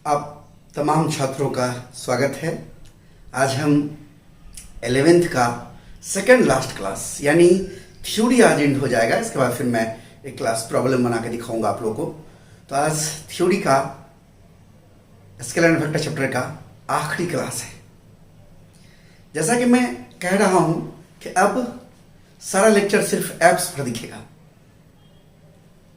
आप तमाम छात्रों का स्वागत है। आज हम 11th का सेकंड लास्ट क्लास यानी थ्योरी आज एंड हो जाएगा। इसके बाद फिर मैं एक क्लास प्रॉब्लम बना के दिखाऊंगा आप लोगों को। तो आज थ्योरी का स्केलर एंड वेक्टर चैप्टर का आखिरी क्लास है। जैसा कि मैं कह रहा हूं कि अब सारा लेक्चर सिर्फ ऐप्स पर दिखेगा,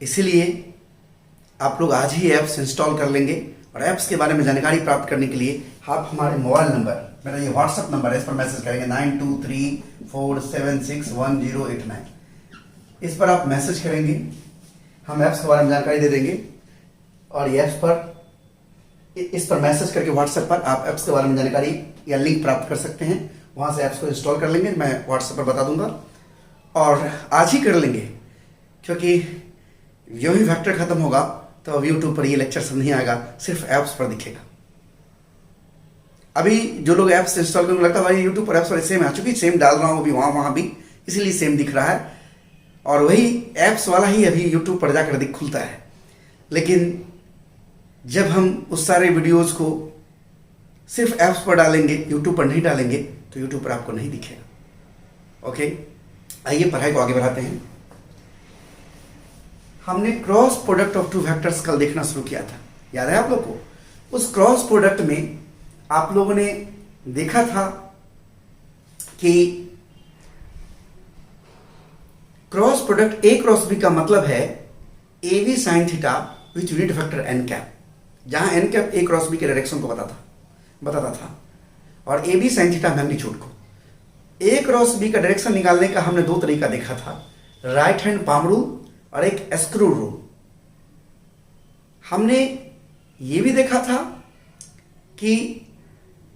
इसीलिए आप लोग आज ही ऐप्स इंस्टॉल कर लेंगे और ऐप्स के बारे में जानकारी प्राप्त करने के लिए आप हमारे मोबाइल नंबर, मेरा ये व्हाट्सअप नंबर है, इस पर मैसेज करेंगे 9234761089। इस पर आप मैसेज करेंगे, हम ऐप्स के बारे में जानकारी दे देंगे और ये ऐप्स पर इस पर मैसेज करके व्हाट्सएप पर आप ऐप्स के बारे में जानकारी या लिंक प्राप्त कर सकते हैं। वहाँ से ऐप्स को इंस्टॉल कर लेंगे, मैं व्हाट्सएप पर बता दूंगा और आज ही कर लेंगे, क्योंकि जो ही वेक्टर खत्म होगा तो अब यूट्यूब पर ये लेक्चर सब नहीं आएगा, सिर्फ ऐप्स पर दिखेगा। अभी जो लोग ऐप्स इंस्टॉल करने लगता है भाई यूट्यूब पर ऐप्स पर सेम आ चुकी, सेम डाल रहा हूँ अभी वहाँ भी, इसीलिए सेम दिख रहा है और वही ऐप्स वाला ही अभी यूट्यूब पर जाकर खुलता है। लेकिन जब हम उस सारे वीडियोस को सिर्फ ऐप्स पर डालेंगे, यूट्यूब पर नहीं डालेंगे, तो यूट्यूब पर आपको नहीं दिखेगा। ओके, आइए पढ़ाई को आगे बढ़ाते हैं। हमने cross product of two vectors कल देखना शुरू किया था, याद है आप लोग को? उस क्रॉस प्रोडक्ट में आप लोगों ने देखा था कि cross product A cross B का मतलब है A B sine theta with unit vector N cap, जहां N cap A cross B के डायरेक्शन को बताता था और A B sine theta magnitude को। ए क्रॉस बी का डायरेक्शन निकालने का हमने दो तरीका देखा था, राइट हैंड पाम रूल और एक स्क्रू रूल। हमने ये भी देखा था कि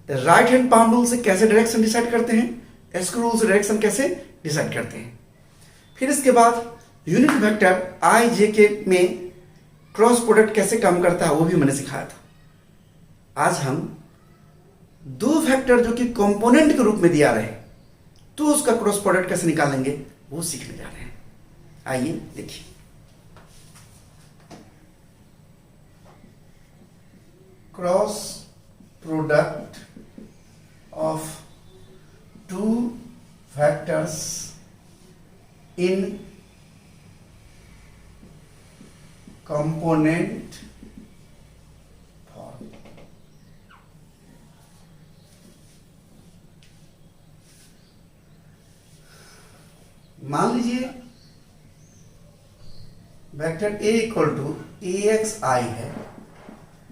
राइट हैंड पाम रूल से कैसे डायरेक्शन डिसाइड करते हैं, स्क्रू रूल से डायरेक्शन कैसे डिसाइड करते हैं। फिर इसके बाद यूनिट वेक्टर आई जे के में क्रॉस प्रोडक्ट कैसे काम करता है वो भी मैंने सिखाया था। आज हम दो वेक्टर जो कि कंपोनेंट के रूप में दिया रहे तो उसका क्रॉस प्रोडक्ट कैसे निकालेंगे वो सीखने जा रहे हैं। आइए देखिए, cross product of two vectors in component form. मान लीजिए vector A equal to A X I hat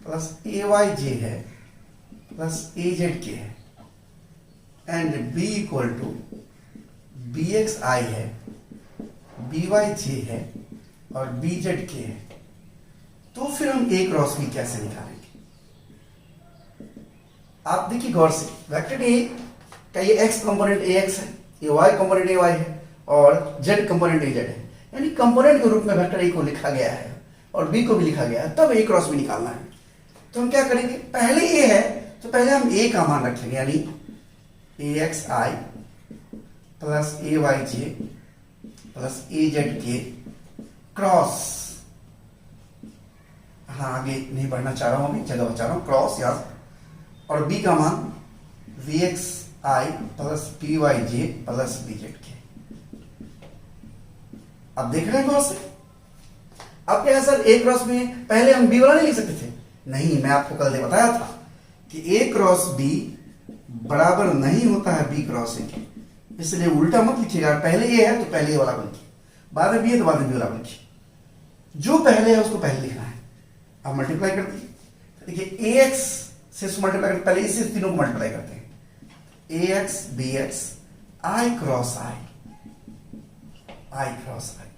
plus A Y जे है plus A Z K hat and B equal to B X I hat, B Y जे है और B Z K है। तो फिर हम ए cross B कैसे निकालेंगे? आप देखिए गौर से, वेक्टर ए का ये एक्स कंपोनेंट ए एक्स है, ये वाई कंपोनेंट ए वाई है और जेड कंपोनेंट ए जेड है, यानी कंपोनेंट के रूप में वेक्टर ए को लिखा गया है और बी को भी लिखा गया है, तब ए क्रॉस बी निकालना है। तो हम क्या करेंगे, पहले ए है तो पहले हम ए का मान रखेंगे, यानी ए X I plus A Y J plus A Z के क्रॉस, हाँ आगे नहीं बढ़ना चाह रहा हूं, अभी जगह बचा रहा हूं, क्रॉस याद, और बी का मान वी एक्स आई प्लस पी वाई जे प्लस बी जेड के। अब देख रहे हैं गौर से, अब क्या है सर, ए क्रॉस में पहले हम बी वाला नहीं लिख सकते थे? नहीं, मैं आपको कल बताया था कि ए क्रॉस बी बराबर नहीं होता है बी क्रॉस ए के, इसलिए उल्टा मत लिखिएगा। पहले ए है तो पहले ए वाला को लिखिए, बाद में बी है तो बाद में बी वाला को लिखिए, जो पहले है उसको पहले लिखना है। अब मल्टीप्लाई कर दीजिए, देखिए ए एक्स से मल्टीप्लाई करते, पहले इसे तीनों को मल्टीप्लाई करते हैं, A X B X I cross I, I cross I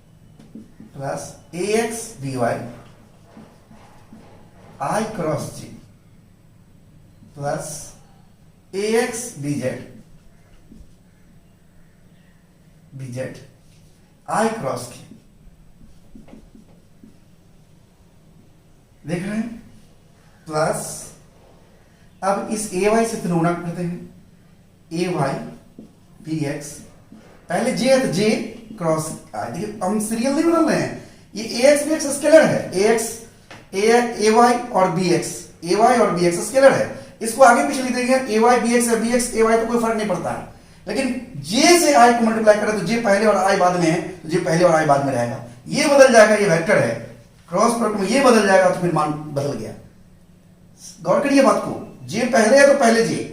plus A X B Y I cross J plus A X B Z I cross K. देख रहे हैं, प्लस अब इस ए वाई से गुणा करते हैं, ए वाई बी एक्स, पहले जे है तो जे क्रॉस, देखिए हम सीरियल नहीं बदल रहे हैं, ये ए एक्स बी एक्स स्केलर है, ए एक्स ए वाई और बी एक्स, ए वाई और बी एक्स स्केलर है, इसको आगे पीछे लिख देंगे ए वाई बी एक्स या बी एक्स ए वाई, तो कोई फर्क नहीं पड़ता है। लेकिन जे से आई को मल्टीप्लाई करें तो जे पहले और आई बाद में है, तो जे पहले और आई बाद में रहेगा, ये बदल जाएगा, ये वेक्टर है, क्रॉस प्रोडक्ट में ये बदल जाएगा तो फिर मान बदल गया। गौर करिए बात को, जे पहले है तो पहले जे।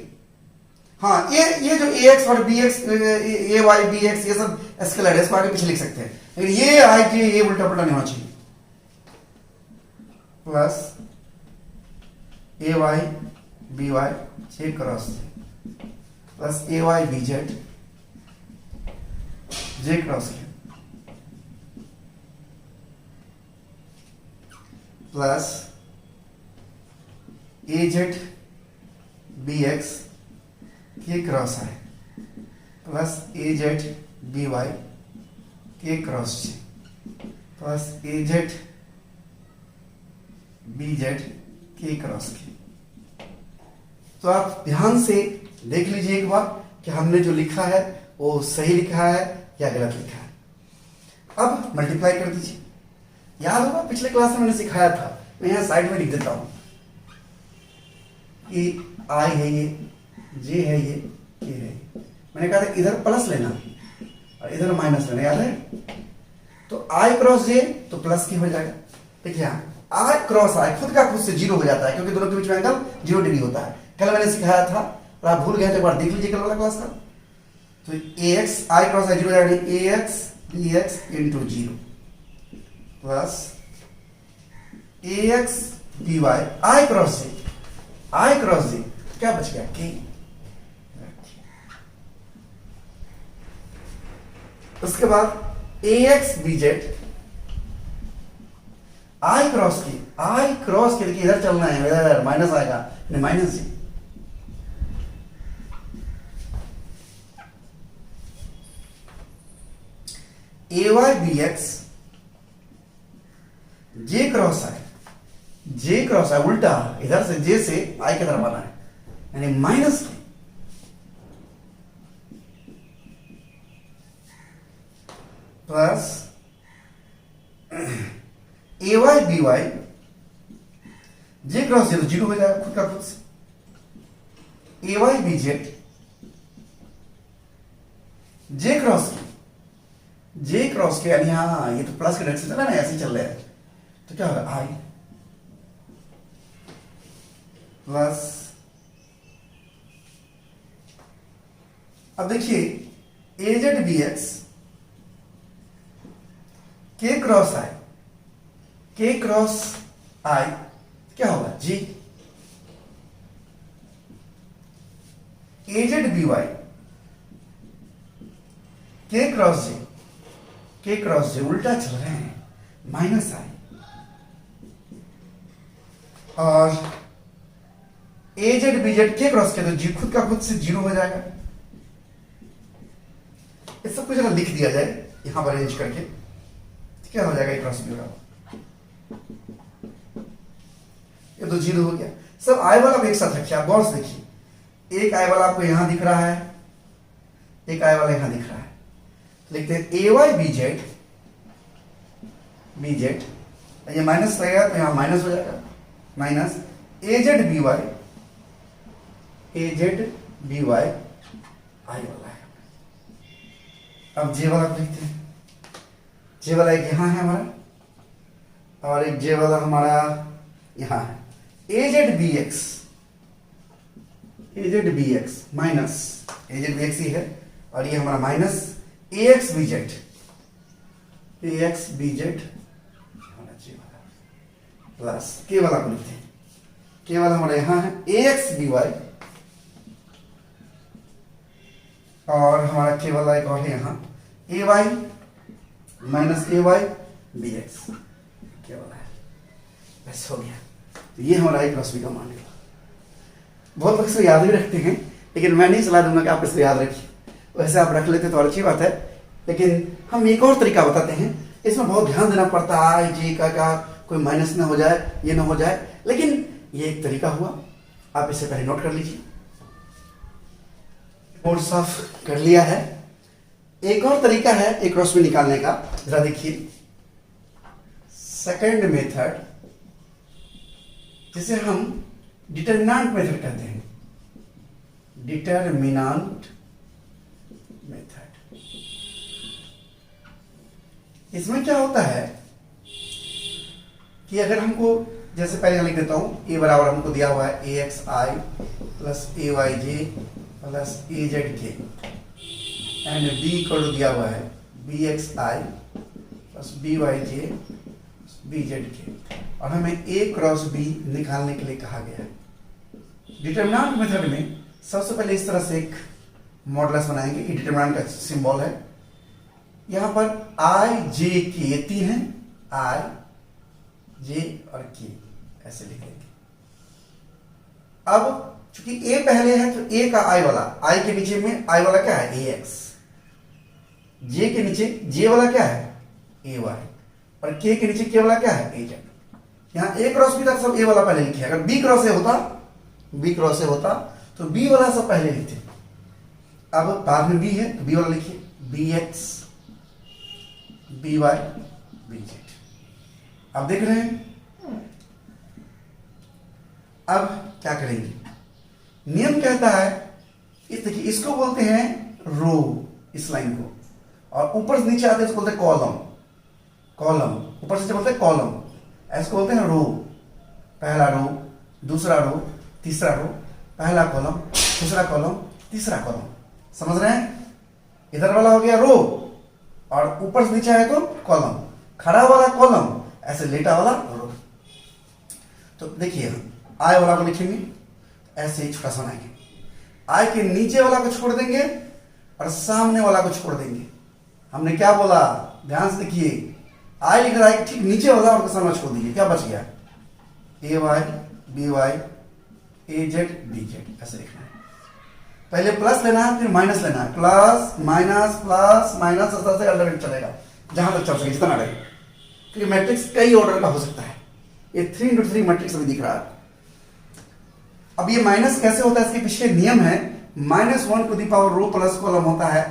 हाँ, ये जो ए एक्स और B X, A Y B x, ये सब स्केलर है, इसको आगे पीछे लिख सकते हैं, लेकिन ये आई जे ये उल्टा पुल्टा नहीं होना चाहिए। Plus A Y B Y J cross plus A Y B Z J cross के plus A Z B x के क्रॉस है plus A Z B Y के cross J plus A Z B Z के cross के। तो आप ध्यान से देख लीजिए एक बार कि हमने जो लिखा है वो सही लिखा है या गलत लिखा है। अब मल्टीप्लाई कर दीजिए। याद होगा पिछले क्लास में मैंने सिखाया था, मैं यहाँ साइड में लिख देता हूं कि आई है ये, जे है ये, के है ये। मैंने कहा था इधर प्लस लेना और इधर माइनस लेना, याद है? तो आई क्रॉस जे तो प्लस की हो जाएगा। देखिए आई क्रॉस आई खुद का खुद से जीरो हो जाता है, क्योंकि दोनों के बीच में एंगल 0 डिग्री होता है। कल मैंने सिखाया था और आप भूल गए तो एक बार देख लीजिए कल वाला क्लास का। तो A X I cross I zero हो जाएगा, A X B X into zero plus A X B Y I cross J क्या बच गया के। उसके बाद A X B Z I cross K देखिए इधर चलना है, इधर माइनस आएगा, minus J A Y B X J cross I उल्टा, इधर से जे से आई की तरफ आना है, यानी minus plus A Y B Y J cross जे तो जीरो हो जाएगा खुद का खुद से, ए Y B Z J cross के यानी हाँ ये तो प्लस के डायरेक्शन चला ना, ऐसे चल रहा है, तो क्या होगा आई प्लस, अब देखिए ए जेड बी एक्स के क्रॉस आई क्या होगा जी, ए जेड बी वाई के क्रॉस जे उल्टा चल रहे हैं, माइनस आई, और ए जेड बी जेड के क्रॉस के तो जी खुद का खुद से जीरो हो जाएगा। इस सब कुछ अगर लिख दिया जाए यहां पर अरेंज करके तो क्या हो जाएगा, क्रॉस बी होगा, ये तो जीरो हो गया। सब आई वाला भी एक साथ रखिए, आप गौर से देखिए, एक आई वाला आपको यहां दिख रहा है, एक आई वाला यहां दिख रहा है, लिखते हैं ए वाई बी जेड, ये माइनस रहेगा तो यहां माइनस हो जाएगा, माइनस ए जेड बी वाई आई वाला है। अब जे वाला लिखते हैं, जे वाला एक यहां है हमारा और एक जे वाला हमारा यहां है, ए जेड बी एक्स माइनस ए जेड बी एक्स ही है, और ये हमारा minus A X B Z plus के वाला को लिखते हैं, के वाला हमारा यहां है ए एक्स बी वाई, और हमारा के वाला एक और है यहां ए वाई माइनस ए वाई बी एक्स के वाला है, बस हो गया। तो ये हमारा एक क्रॉस बी का मान है। बहुत लोग इसको याद भी रखते हैं, लेकिन मैं नहीं सलाह दूंगा कि आप इसको याद रखिए, वैसे आप रख लेते तो और अच्छी बात है, लेकिन हम एक और तरीका बताते हैं, इसमें बहुत ध्यान देना पड़ता है जी का कोई माइनस ना हो जाए, ये ना हो जाए, लेकिन ये एक तरीका हुआ, आप इसे पहले नोट कर लीजिए। बोर्ड साफ कर लिया है। एक और तरीका है एक क्रॉस बी निकालने का, जरा देखिए, सेकंड मेथड जिसे हम डिटरमिनेंट मेथड कहते हैं, डिटरमिनेंट मेथड। इसमें क्या होता है कि अगर हमको, जैसे पहले लिख देता हूं, ए बराबर हमको दिया हुआ है A X I plus A Y J plus A Z K, and B equal दिया हुआ है बी एक्स आई plus B Y J B Z K, और हमें ए क्रॉस बी निकालने के लिए कहा गया है। डिटरमिनेंट मेथड में सबसे पहले इस तरह से एक मॉडुलस बनाएंगे, ये डिटरमिनेंट का सिंबल है। यहां पर आई जे के ये तीन है, आई जे और के, ऐसे लिख देंगे। अब चूंकि ए पहले है तो ए का आई वाला, आई के नीचे में आई वाला क्या है, ए एक्स, जे के नीचे जे वाला क्या है, ए वाई, और के नीचे के वाला क्या है, ए जेड। यहां ए क्रॉस बी तक सब ए वाला पहले लिखे, अगर बी क्रॉस ए होता तो बी वाला सब पहले लिखते। अब बाद में बी है तो बी वाला लिखिए, b x B y B z. अब देख रहे हैं, अब क्या करेंगे, नियम कहता है, इस देखिए इसको बोलते हैं रो, इस लाइन को, और ऊपर से नीचे आते हैं इसको बोलते हैं कॉलम, कॉलम ऊपर से बोलते हैं कॉलम, ऐसे बोलते हैं रो। पहला रो, दूसरा रो, तीसरा रो, पहला कॉलम, दूसरा कॉलम, तीसरा कॉलम, समझ रहे हैं। इधर वाला हो गया रो, और ऊपर से नीचे है तो कॉलम, खड़ा वाला कॉलम, ऐसे लेटा वाला रो। तो देखिए आई वाला को लिखेंगे ऐसे ही छोटा सा बनाएंगे, आई के नीचे वाला को छोड़ देंगे और सामने वाला को छोड़ देंगे। हमने क्या बोला, ध्यान से देखिए, आई लिख रहा है ठीक नीचे वाला और सामने छोड़ दीजिए, क्या बच गया, ए Y B Y A Z B Z, ऐसे लिखना है। पहले प्लस लेना है फिर माइनस लेना है, प्लस माइनस इस तरह से अल्टरनेट चलेगा जहां तक चल सके, जितना रहे। क्योंकि मैट्रिक्स कई ऑर्डर का हो सकता है, ये 3x3 मैट्रिक्स अभी दिख रहा है। अब ये माइनस कैसे होता है, इसके पीछे नियम है, -1 to the power row plus column होता है।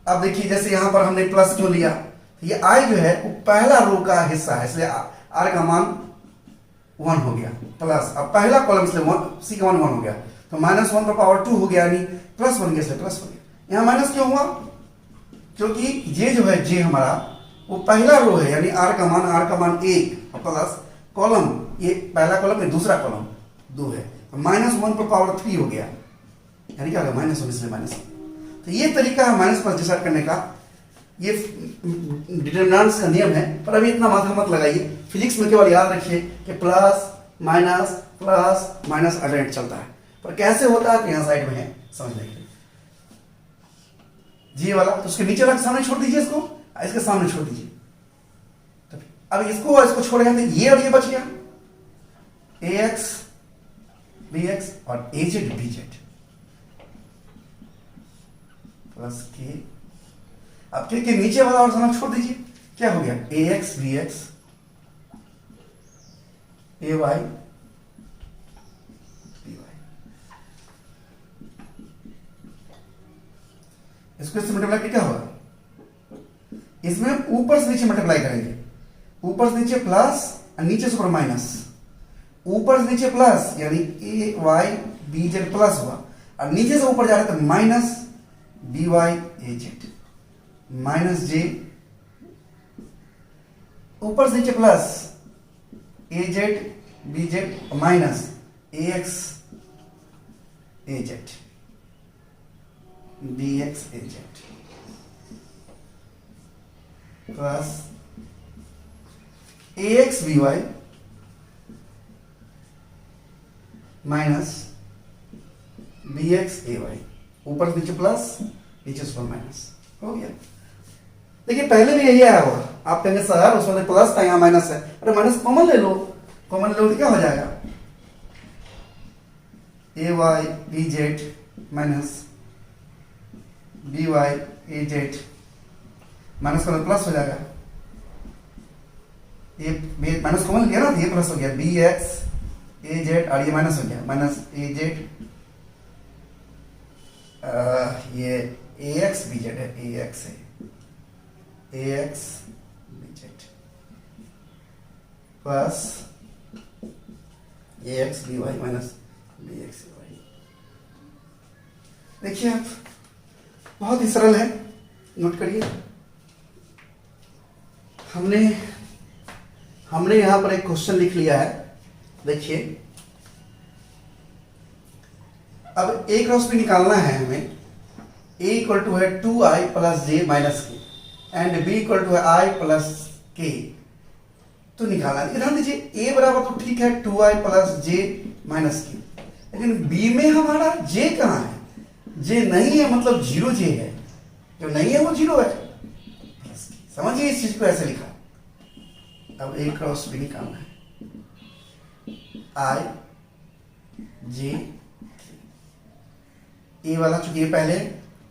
अब देखिए जैसे यहां पर हमने प्लस क्यों लिया, तो ये आई जो है वो पहला रो का हिस्सा है, इसलिए आर का मान 1 हो गया, प्लस अब पहला कॉलम इसलिए सी का मान 1 हो गया, तो -1 पर पावर 2 हो गया, यानी प्लस बन गया, इसलिए प्लस हो गया। यहां माइनस क्यों हुआ, क्योंकि ये जो है जे हमारा वो पहला रो है, यानी आर का मान 1 और प्लस कॉलम, ये पहला कॉलम है, दूसरा कॉलम 2 है, तो -1 पर पावर 3 हो गया, यानी क्या हो गया -1, इसलिए -1। तो ये तरीका है माइनस प्लस डिसाइड करने का, ये डिटरमिनेंट्स का नियम है। पर अभी इतना माथा मत लगाइए, फिजिक्स में केवल याद रखिए कि प्लस माइनस अल्टरनेट चलता है, पर कैसे होता है तो यहाँ साइड में है, समझने के लिए। जी वाला तो उसके नीचे वाला सामने छोड़ दीजिए, इसके सामने छोड़ दीजिए। तो अब इसको छोड़ेगा तो ये और ये बच गया, ए एक्स बी एक्स और ए जेड बी जेड प्लस के। अब के नीचे वाला और सामने छोड़ दीजिए, क्या हो गया, ए X B X A Y B Y. इसको इससे मल्टीप्लाई क्या होगा, इसमें ऊपर से नीचे मल्टीप्लाई करेंगे, ऊपर से नीचे प्लस और नीचे से ऊपर माइनस, ऊपर से नीचे प्लस यानी A Y B Z plus हुआ, और नीचे से ऊपर जा रहा था minus B Y A Z minus J, ऊपर से नीचे plus A Z B Z minus A X A Z B X A Z plus A X B Y minus B X A Y, ऊपर से नीचे plus नीचे से minus, हो गया। देखिए पहले भी यही आया होगा, आप कहेंगे सर उसमें प्लस था यहाँ माइनस है, अरे माइनस कॉमन ले लो, कॉमन ले लो तो क्या हो जाएगा, A Y B Z minus B Y A Z, minus का प्लस हो जाएगा, ये माइनस कॉमन लिया ना, ये प्लस हो गया, बी एक्स ए जेड और ये माइनस हो गया, माइनस ए जेड, ये ए एक्स बी जेड है, ए एक्स है A X B Z plus A X B Y minus B X Y. देखिए आप, बहुत ही सरल है, नोट करिए। हमने यहां पर एक क्वेश्चन लिख लिया है। देखिए, अब ए क्रॉस बी निकालना है हमें। ए इक्वल टू है 2i प्लस जे माइनस के एंड बी इक्वल टू है i प्लस के, तो निकालना है। ध्यान दीजिए, ए बराबर तो ठीक है 2i प्लस जे माइनस के, लेकिन बी में हमारा जे कहाँ है? जे नहीं है, मतलब जीरो जे है, जो नहीं है वो जीरो है। समझिए, इस चीज को ऐसे लिखा। अब ए क्रॉस बी निकालना है, आई जे, ए वाला चूंकि ये पहले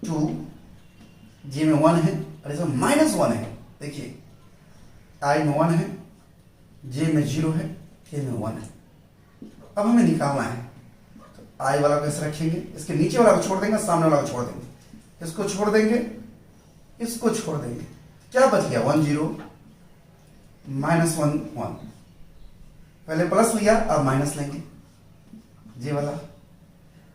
2, जे में 1 है और इसमें -1 है। देखिए, आई में 1 है, जे में 0 है, के में 1 है। अब हमें निकालना है, तो आई वाला को ऐसे रखेंगे, इसके नीचे वाला को छोड़ देंगे, सामने वाला को छोड़ देंगे, इसको छोड़ देंगे, इसको छोड़ देंगे, क्या बच गया? 1 0 -1 1। पहले प्लस लिया, अब माइनस लेंगे जे वाला।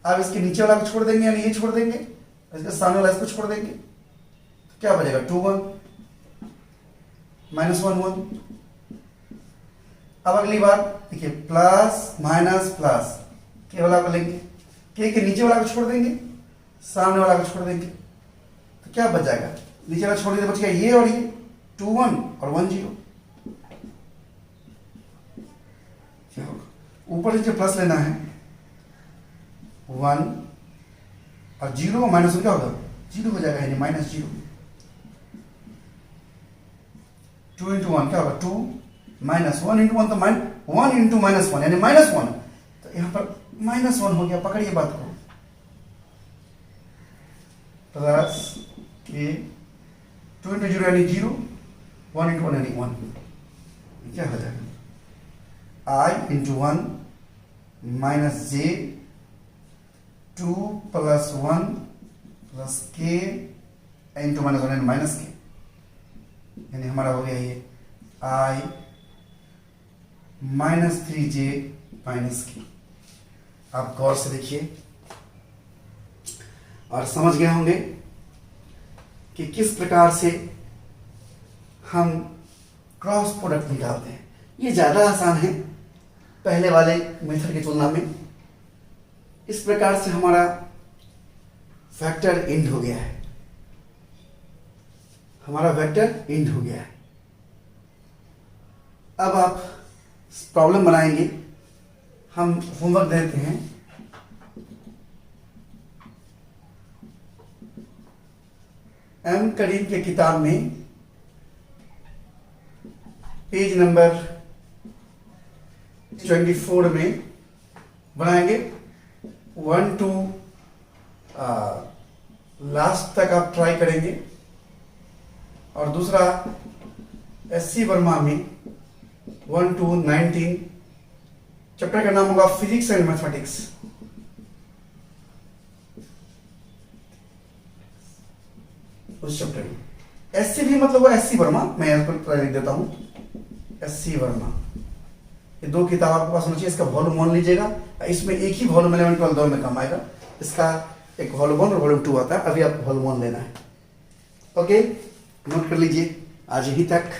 अब इसके नीचे वाला को छोड़ देंगे, यानी ये छोड़ देंगे, इसके सामने वाला इसको छोड़ देंगे, तो क्या बचेगा? 2 1 -1 1। अब अगली बार देखिए, प्लस माइनस प्लस, के वाला को लेंगे, के नीचे वाला को छोड़ देंगे, सामने वाला को छोड़ देंगे, तो क्या बच जाएगा? नीचे वाला छोड़ देंगे, बच गया ये और ये, 2 1 और 1 0। क्या होगा? ऊपर नीचे प्लस लेना है, 1 और 0 माइनस क्या होगा? 0 हो जाएगा, यानी -0। 2 इंटू 1 क्या होगा? 2 माइनस 1 इंटू 1 तो 1 इंटू -1 यानी -1, तो यहां पर -1 हो गया। पकड़िए बात को, प्लस के 2 इंटू 0 यानी 0, 1 इंटू 1 यानी 1। क्या हो जाएगा? आई इंटू 1 माइनस जे 2 प्लस 1 प्लस के इंटू -1 यानी माइनस के, यानी हमारा हो गया ये आई -3j माइनस के। आप गौर से देखिए और समझ गए होंगे कि किस प्रकार से हम क्रॉस प्रोडक्ट निकालते हैं। ये ज्यादा आसान है पहले वाले मेथड की तुलना में। इस प्रकार से हमारा वेक्टर एंड हो गया है, हमारा वेक्टर एंड हो गया है। अब आप प्रॉब्लम बनाएंगे, हम होमवर्क देते हैं। एम करीम के किताब में पेज नंबर 24 में बनाएंगे 1 to लास्ट तक आप ट्राई करेंगे। और दूसरा एससी वर्मा में 1 to 19, चैप्टर का नाम होगा फिजिक्स एंड मैथमेटिक्स। उस चैप्टर में एससी भी मतलब वो एससी वर्मा, मैं इसको लिख देता हूं एससी वर्मा। ये दो किताब आपके पास होनी चाहिए। इसका वॉल्यूम 1 लीजिएगा, इसमें एक ही वॉल्यूम 11 12 दोनों में काम आएगा। इसका एक वॉल्यूम 1 और वॉल्यूम 2 आता है, अभी आपको वॉल्यूम 1 लेना है। ओके, नोट कर लीजिए। आज यहीं तक।